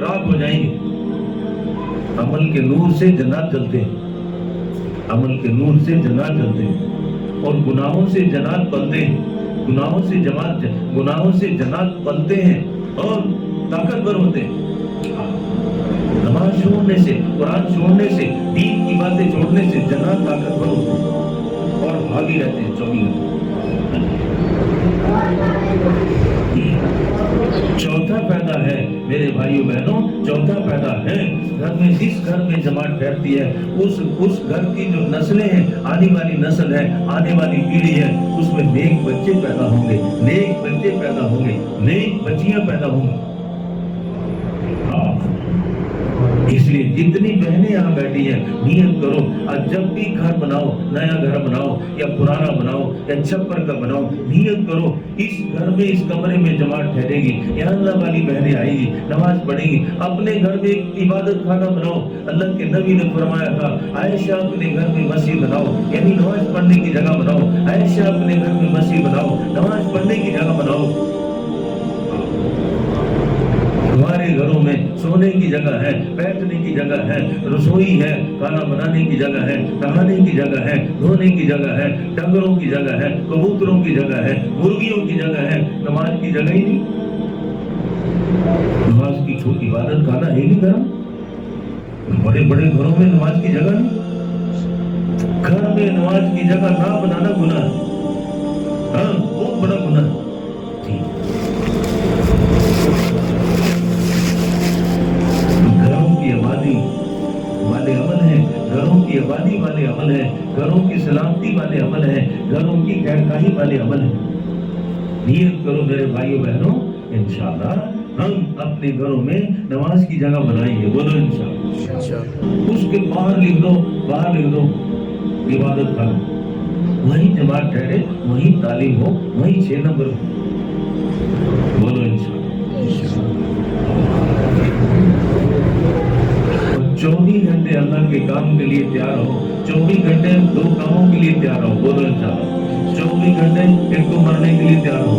रात हो जाएंगे। अमल के नूर से जन्नत जलते हैं, अमल के नूर से जन्नत जलते हैं। اور گناہوں سے جنات پلتے ہیں، گناہوں سے جنات پلتے ہیں اور طاقتور ہوتے ہیں۔ نماز چھوڑنے سے، قرآن چھوڑنے سے، دین کی باتیں چھوڑنے سے جنات طاقتور ہوتے ہیں اور بھاگی رہتے ہیں 24 گھنٹے۔ چوتھا فائدہ ہے میرے بھائیوں بہنوں، چوتھا فائدہ ہے گھر میں، جس گھر میں جماعت ٹھہرتی ہے اس گھر کی جو نسلیں ہیں، آنے والی نسل ہے، آنے والی پیڑھی ہے، اس میں نیک بچے پیدا ہوں گے، نیک بچے پیدا ہوں گے، نیک بچیاں پیدا ہوں گی۔ اس لیے جتنی بہنیں یہاں بیٹھی ہیں نیت کرو، اور جب بھی گھر بناؤ، نیا گھر بناؤ یا پرانا بناؤ یا چھپر کا بناؤ، نیت کرو اس گھر میں، اس کمرے میں جماعت ٹھہرے گی، یہاں اللہ والی بہنیں آئیں گی، نماز پڑھیں گی۔ اپنے گھر میں ایک عبادت خانہ بناؤ، اللہ کے نبی نے فرمایا تھا عائشہ اپنے گھر میں مسجد بناؤ، یعنی نماز پڑھنے کی جگہ بناؤ، عائشہ اپنے گھر میں مسجد بناؤ، نماز پڑھنے کی جگہ بناؤ۔ ہمارے گھروں میں سونے کی جگہ ہے، بیٹھنے کی جگہ ہے، رسوئی ہے، کھانا بنانے کی جگہ ہے، نہانے کی جگہ ہے، دھونے کی جگہ ہے، ڈنگروں کی جگہ ہے، کبوتروں کی جگہ ہے، مرغیوں کی جگہ ہے، نماز کی جگہ ہی نہیں۔ نماز کی چھوٹی عبادت خانہ ہے نہیں گھر، بڑے بڑے گھروں میں نماز کی جگہ نہیں۔ گھر میں نماز کی جگہ نہ بنانا گناہ ہے، ہاں بہت بڑا گناہ ہے۔ گھروں کی آبادی والے عمل ہیں، گھروں کی آبادی والے عمل ہیں، گھروں کی سلامتی والے عمل ہیں، گھروں کی خیرخواہی والے عمل ہیں۔ نیت کرو میرے بھائیوں بہنوں، انشاءاللہ ہم اپنے گھروں میں نماز کی جگہ بنائیں گے، بولو انشاءاللہ۔ اس کے باہر لکھ دو عبادت خانہ، وہیں جماعت ٹھہرے، وہیں تعلیم ہو، وہیں 6 نمبر ہو، بولو انشاءاللہ۔ 24 گھنٹے اللہ کے کام کے لیے تیار ہو، 24 گھنٹے 2 کاموں کے لیے تیار ہو، بولو انشاءاللہ۔ 24 گھنٹے ایک کو مرنے کے لیے تیار ہو،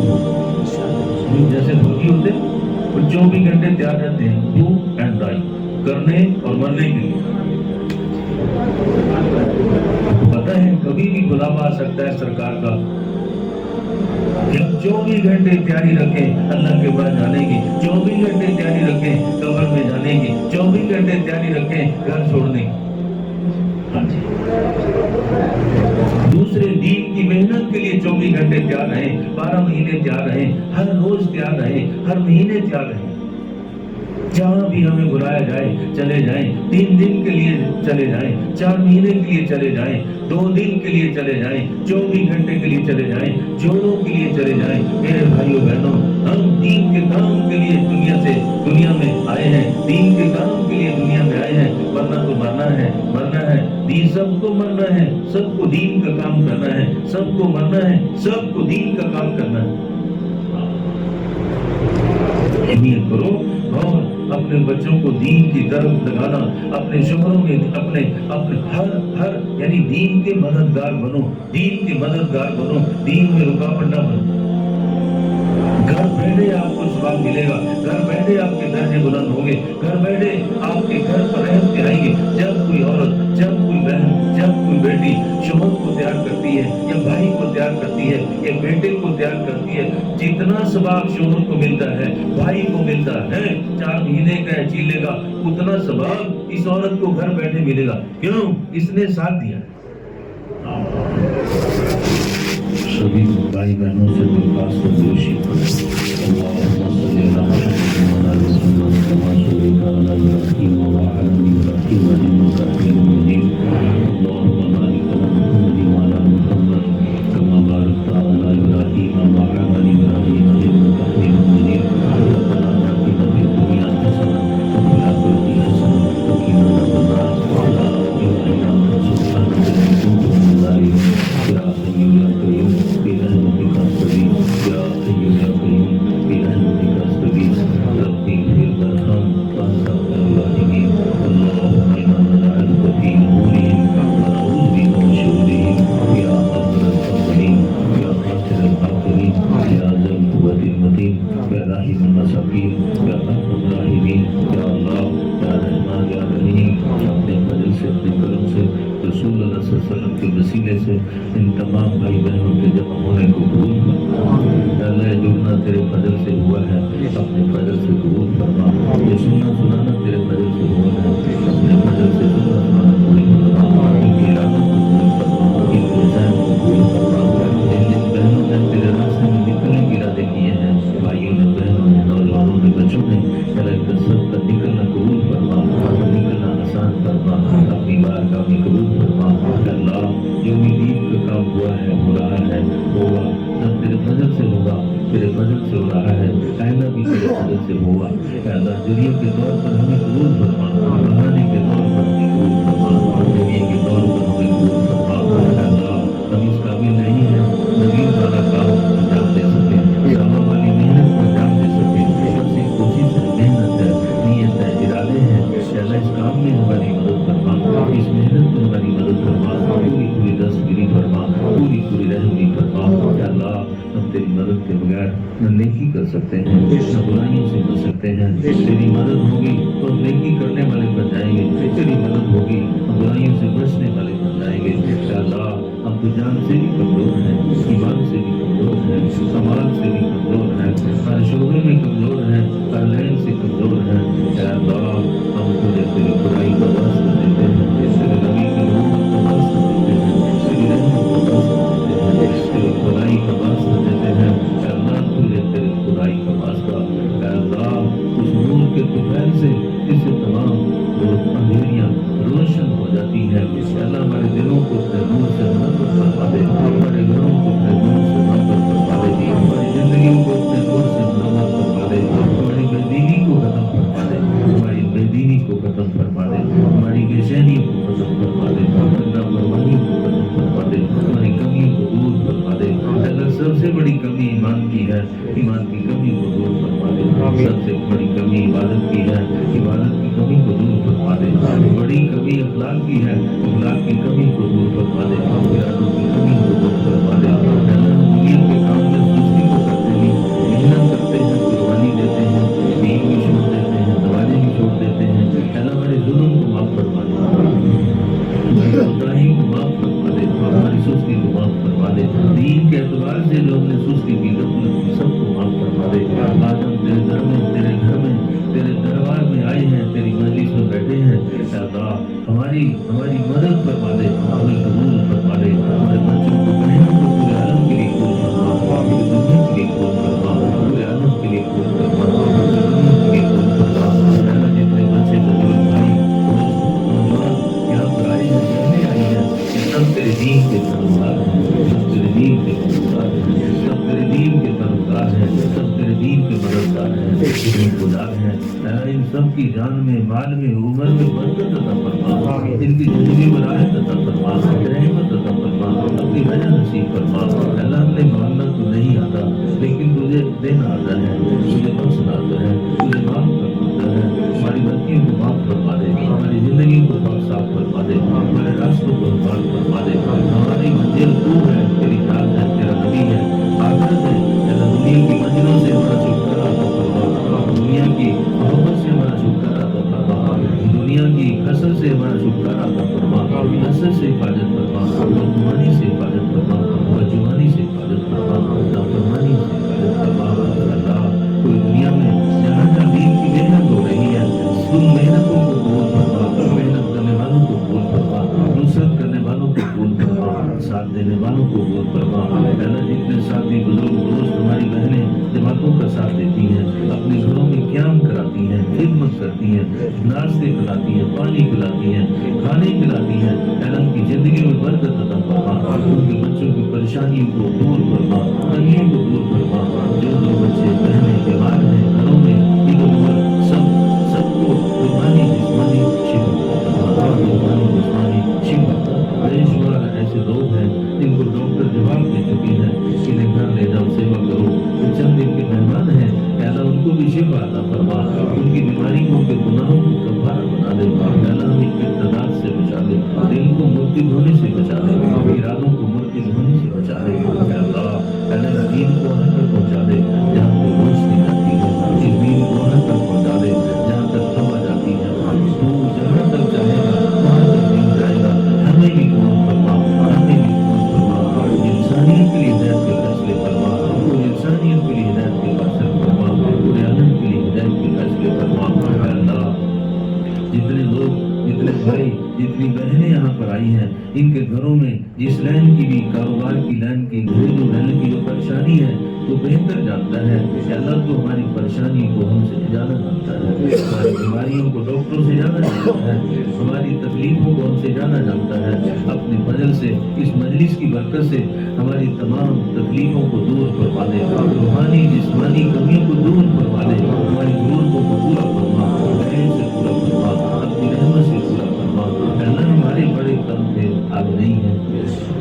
جیسے بھوکی ہوتے وہ 24 گھنٹے تیار رہتے ہیں، ڈو اینڈ ڈائی، کرنے اور مرنے کے لیے۔ پتہ ہے کبھی بھی بلاوا آ سکتا ہے سرکار کا، جب 24 گھنٹے تیاری رکھیں اللہ کے بعد جانے کی، 24 گھنٹے تیاری رکھیں قبر میں جانے کی، 24 گھنٹے تیاری رکھیں گھر چھوڑنے کی۔ ہاں جی، دوسرے دین کی محنت کے لیے 24 گھنٹے تیار رہیں، 12 مہینے تیار رہیں، ہر روز تیار رہیں، ہر مہینے تیار رہیں۔ جہاں بھی ہمیں بلایا جائے چلے جائیں، 3 دن کے لیے چلے جائیں، 4 مہینے کے لیے چلے جائیں، 2 دن کے لیے چلے جائیں، 24 گھنٹے کے لیے چلے جائیں، جوڑوں کے لیے چلے جائیں۔ میرے بھائیوں بہنوں، ہم دین کے کام کے لیے دنیا میں آئے ہیں، دین کے کام کے لیے دنیا میں آئے ہیں، ورنہ تو مرنا ہے، دین سب کو مرنا ہے، سب کو دین کا کام کرنا ہے، سب کو مرنا ہے، سب کو دین کا کام کرنا ہے۔ نیت کرو اور اپنے بچوں کو دین کی طرف لگانا، اپنے شوہروں میں اپنے ہر یعنی دین کے مددگار بنو، دین کے مددگار بنو، دین میں رکاوٹ نہ بنو۔ گھر بیٹھے آپ کو ثواب ملے گا، گھر بیٹھے آپ کے درجے بلند ہوں گے، گھر بیٹھے آپ کے گھر پر رحمتیں آئیں گی۔ جب کوئی عورت، جب کوئی بہن، جب کوئی بیٹی شوہر کو تیار کرتی ہے یا بھائی کو تیار کرتی ہے یا بیٹے کو تیار کرتی ہے، جتنا ثواب شوہر کو ملتا ہے، بھائی کو ملتا ہے، 4 مہینے کا ہے چیلے گا، اتنا ثواب اس عورت کو گھر بیٹھے ملے گا۔ کیوں؟ اس نے ساتھ دیا۔ سبھی بھائی بہنوں سے درخواست و گزارش اللہم صلی علی محمد وعلی آل محمد کما صلیت علی ابراہیم وعلی آل ابراہیم انک حمید مجید اللہم بارک علی محمد وعلی آل محمد کما بارکت علی ابراہیم وعلی آل ابراہیم انک حمید مجید ربنا آتنا فی الدنیا حسنۃ وفی الآخرۃ حسنۃ وقنا عذاب النار لا الہ الا انت سبحانک انی کنت من الظالمین۔ یا حی یا قیوم برحمتک استغیث، یا حی یا قیوم برحمتک استغیث، رب اغفر وارحم وانت خیر الراحمین۔ اللہم انا نجعلک فی نحورہم ونعوذ بک من شرورہم، یا اول الاولین یا آخر الآخرین یا ذا القوة المتین یا راحم المساکین یا ارحم الراحمین۔ یا اللہ، یا رحمان، یا رحیم، اپنے فضل سے، اپنے کرم سے، رسول اللہ صلی اللہ علیہ وسلم کے وسیلے سے ان تمام بھائی को कबूल फरमा। अल्लाह जुड़ना तेरे फजल से हुआ है, अपने फजल से कबूल फरमा। ये सुनना सुनाना तेरे फजल से हुआ है, अपने फजल से सुनना सुनाना पूरी फरमा। इनके इरादों को कबूल फरमा, इनके अज़ाम को कबूल फरमा। जिन बहनों ने तेरे रास्ते में निकलने के इरादे किए हैं, भाइयों ने, बहनों ने, नौजवानों ने, बच्चों ने, अल्लाह सबका निकलना कबूल फरमा, निकलना आसान फरमा, अपनी बारगाह में कबूल फरमा। अल्लाह जो भी दीन का काम हुआ है, हो रहा है, होगा, सब तेरे फजल से होगा, तेरे फजल से हो रहा है, आइंदा भी तेरे फजल से होगा। अल्लाह जरिए के तौर पर हमें कबूल फरमा, बहाने के तौर पर हमें कबूल फरमा, जरिए के तौर पर हमें कबूल फरमा। अल्लाह हम इस काबिल नहीं है नबी वाला काम अंजाम दे सके, सामा वाली मेहनत को अंजाम दे सके। सबसे कोशिश है, मेहनत है, नीयत है, इरादे हैं। अल्लाह इस काम में हमारी मदद फरमा, इस मेहनत में हमारी मदद फरमा, पूरी पूरी दस्तगिरी फरमा, पूरी पूरी रहमी फरमा। अल्लाह हम तेरी मदद के बगैर न नेकी कर सकते हैं, न बुराइयों से बच सकते हैं। तेरी मदद होगी तो हम नेकी करने वाले बन जाएंगे, तेरी मदद होगी हम बुराइयों से बचने वाले बन जाएंगे। अल्लाह हम तो जान से भी कमजोर हैं, ईमान से भी कमजोर हैं, अमाल से भी कमजोर हैं, हर शोबे में कमजोर हैं, हर लैन से कमजोर हैं। अल्लाह हम तुझे तेरी बुराई का वास्ता देते हैं, तेरे नबी की मोहब्बत का वास्ता देते हैं, तेरी रहमत का वास्ता देते हैं, तेरी खुदाई का वास्ता देते हैं। अल्लाह तुझे तेरी खुदाई का वास्ता। अल्लाह उस नूर के तुफैल से इससे तमाम अंधेरियां रोशन हो जाती है। अल्लाह हमारे दिलों को अपने नूर से नफरत फरमा दे, हमारे घरों को अपने नूर से नफरत फरमा दे, हमारी जिंदगी को अपने नूर से नफरत फरमा दे, हमारी बेदीनी को खत्म फरमा दे, हमारी बेदीनी को खत्म फरमा दे, हमारी बेचैनियों को खत्म फरमा दे, नाफरमानियों को खत्म फरमा दे, हमारी कमियों को दूर फरमा दे। अल्लाह सबसे बड़ी कमी ईमान की है, ईमान की कमी को दूर फरमा दे। सबसे बड़ी कमी इबादत की है, इबादत की कमी को दूर फरमा दे। बड़ी कमी अखलाक की है, अखलाक की कमी को दूर फरमा दे, इरादों की कमी को दूर फरमा दे। अल्लाह दुनिया के काम में सुस्ती को करते नहीं, मेहनत करते हैं, कुर्बानी देते हैं, दीन भी छोड़ देते हैं, दवाने भी छोड़ देते हैं। अल्लाह हमारे जुल्म को माफ फरमा दे, हमारी कोताही को माफ फरमा दे, हमारी सुस्ती को माफ फरमा दे। दीन के एतबार से जो हमने सुस्ती की, गफलत की, सबको माफ फरमा दे। आज हम तेरे घर में, तेरे दरबार में आए हैं, तेरी मजलिस में बैठे हैं। अल्लाह हमारी मदद फरमा दे, हमें कबूल फरमा दे। हमारे बच्चों को, बहनों को पूरे आलम के लिए कबूल फरमा, पूरी दुनिया के लिए कबूल फरमा, पूरे आलम के लिए कबूल फरमा, पूरी दुनिया के लिए कबूल फरमा। अल्लाह जितने बच्चे, बुजुर्ग, भाई, दोस्त, नौजवान यहाँ पर आए हैं, पढ़ने आए हैं, सब तेरे दीन के तरफदार हैं, सब तेरे दीन के तरफदार हैं, सब तेरे दीन के तरफदार हैं, सब तेरे दीन के मददगार हैं, गुजार हैं। इन सब की जान में, माल में, उम्र में बरकत अता फरमा, इनकी जिंदगी में राहत अता फरमा, रहमत अता फरमा, अपनी वजह नसीब फरमा। अल्लाह हमने मांगना तो नहीं आता, लेकिन तुझे देना आता है, तुझे बख्शना आता है, तुझे माफ करना आता है। हमारी गलतियों को माफ फरमा दे, हमारी जिंदगी को पाक साफ फरमा दे, हमारे रास्तों को पाक फरमा दे। हमारी मंजिल तू है, तेरी जात है, तेरा नबी है, आखिरत है। अल्लाह दुनिया की मंजिलों से हमारा छुटकारा अता फरमा, दुनिया की मोहब्बत से हमारा छुटकारा अता फरमा, दुनिया की हसद से हमारा छुटकारा अता फरमा, हसद से हिफाजत फरमा, बदगुमानी से हिफाजत फरमा, बदजुबानी से हिफाजत फरमा, नाफरमानी से हिफाजत फरमा। अल्लाह कोई दुनिया में जहाँ जहाँ दीन की मेहनत हो रही है, उन मेहनतों को कबूल फरमा, मेहनत करने वालों को कबूल फरमा, नुसरत करने वालों को कबूल फरमा, साथ देने वालों को कबूल फरमा। अल्लाह जितने साथी, बुजुर्ग, दोस्त, हमारी बहनें जमातों का साथ देती हैं, अपने घरों में क़याम कराती हैं, खिदमत करती हैं, नाश्ते खिलाती हैं, पानी पिलाती हैं, खाने खिलाती हैं। अल्लाह की ज़िंदगी में बरकत अता फरमा, उनके बच्चों की परेशानियों को दूर फरमा, तंगियों को दूर फरमा। जो बच्चे, बहनें बीमार हैं घरों में, इधर उधर सबको रूहानी जिस्मानी शिफा फरमा, रूहानी जिस्मानी शिफा। बेशुमार ऐसे लोग हैं जिनको डॉक्टर जवाब दे चुके हैं, इन्हें घर ले जाओ, सेवा करो, चंद दिन के मेहमान हैं। अल्लाह उनको भी शिफा अता फरमा, उनकी बीमारी को, उनके गुनाहों को कफारा बना दे। अल्लाह हमें इब्तिदात से बचा दे, दिल को मुर्तिद होने से बचा दे, इरादों को मुर्तिद होने से बचा दे। अल्लाह दीन को वहाँ तक पहुँचा दे जहाँ पर रोशनी जाती है, इस दीन को वहाँ तक पहुँचा दे जहाँ तक हवा जाती है। तू जहाँ तक चाहेगा वहाँ तक दीन जाएगा। हमें भी कबूल फरमा, हमें भी कबूल फरमा। इंसानियत के लिए हिदायत के फैसले जितनी बहनें यहाँ पर आई हैं, इनके घरों में जिस लाइन की भी कारोबार की लाइन की घरेलू लाइन की जो परेशानी है वो बेहतर जानता है। अल्लाह तो हमारी परेशानी को हमसे ज़्यादा जानता है, हमारी बीमारियों को डॉक्टरों से ज़्यादा जानता है, हमारी तकलीफों को हमसे ज़्यादा जानता है। अपने फजल से इस मजलिस की बरकत से हमारी तमाम तकलीफों को दूर फरमा दे, रूहानी जिस्मानी कमियों को दूर फरमा दे, हमारी ज़रूरतों को पूरा फरमा, रहम से पूरा फरमा, अपनी रहमत से पूरा फरमा। अल्लाह हमारे बड़े कम थे, अब नहीं है,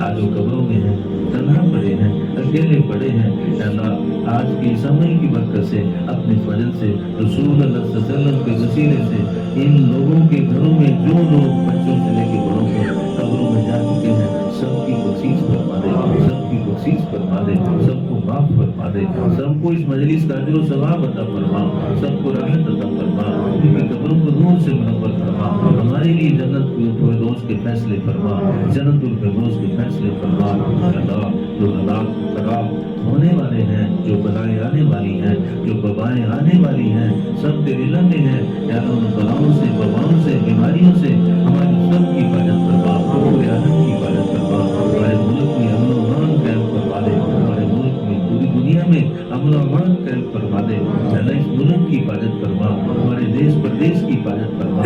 आज वो कब्रों में हैं, तन्हा पड़े हैं, अकेले पड़े हैं। अल्लाह आज के समय की बरकत से अपने फजल से रसूल अल्लाह सल्लल्लाहु अलैहि वसल्लम के वसीले से इन लोगों के घरों में जो लोग बच्चों से लेकर बड़ों को कब्रों में जा चुके हैं सबकी बख्शीश फरमा दे, सबकी बख्शीश फरमा दे, सबको माफ फरमा दे, सबको इस मजलिस का अजर व सवाब अता फरमा, सबको राहत अता फरमा, उनकी कब्रों को नूर से मुनव्वर फरमा, हमारे लिए जन्नत फिरदौस के फैसले फरमा, जन्नतुल फिरदौस के फैसले फरमा। अल्लाह जो हालात खराब होने वाले हैं, जो बलाएं आने वाली हैं, जो वबाएं आने वाली हैं, सब तेरे इल्म में हैं। या उन बलाओं से, वबाओं से, बीमारियों से हमारी सबकी हिफाजत फरमा, पूरे आलम की हिफाजत फरमा, हमारे मुल्क में अमन व अमान कायम करवा दे, हमारे मुल्क में पूरी दुनिया में अमन व अमान कायम करवा दे। अल्लाह इस मुल्क की हिफाजत फरमा, हमारे देश प्रदेश की हिफाजत फरमा,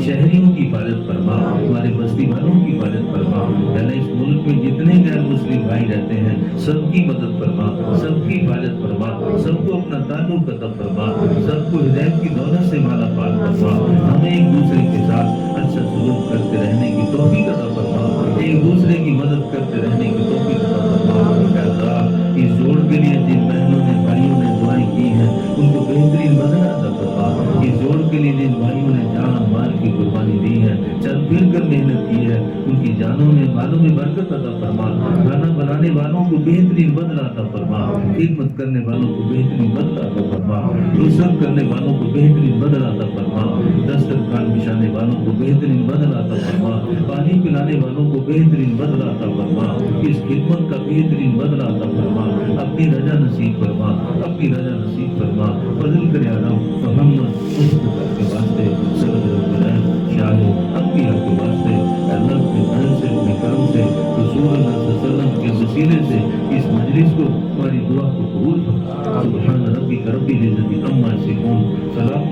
शहरियों की हिफाजत फरमा, हमारे बस्ती वालों की हिफाजत फरमा। अल्लाह इस मुल्क में जितने गैर मुस्लिम भाई रहते हैं सबकी मदद फरमा, सबकी हिफाजत फरमा, सबको अपना ताल्लुक अता फरमा, सबको हिदायत की दौलत से माला माल फरमा, हमें एक दूसरे के साथ अच्छा सलूक करते रहने की तौफीक अता फरमा, एक दूसरे की मदद करते रहने की तौफीक अता फरमा। अल्लाह इस जोड़ के लिए जिन बहनों ने भाइयों ने दुआएं की हैं उनको बेहतरीन बदला अता फरमा, इस जोड़ के लिए जिन भाइयों ने जान माल की कुर्बानी दी है, चल फिर कर मेहनत की है, उनकी जानों में मालों में बरकत अता फरमा, खाना बनाने वालों को बेहतरीन बदला अता फरमा, खिदमत करने वालों को बेहतरीन बदला अता फरमा, नुसरत करने वालों को बेहतरीन बदला अता फरमा, दस्तरखान बिछाने वालों को बेहतरीन बदला अता फरमा, पानी पिलाने वालों को बेहतरीन बदला अता फरमा, इस खिदमत का बेहतरीन बदला अता फरमा, अपनी रजा नसीब फरमा, अपनी रजा नसीब फरमा। फजल कर आदम मोहम्मद मुस्तफा के वास्ते सल्लल्लाहु अलैहि शाह अंबिया के वास्ते अल्लाह के फजल से, अपने करम से, रसूल अल्लाह सल्लल्लाहु अलैहि वसल्लम के वसीले से इस मजलिस को, हमारी दुआ को कबूल फरमा। सुभान रब्बिक रब्बिल इज्जति अम्मा यसिफून, सलाम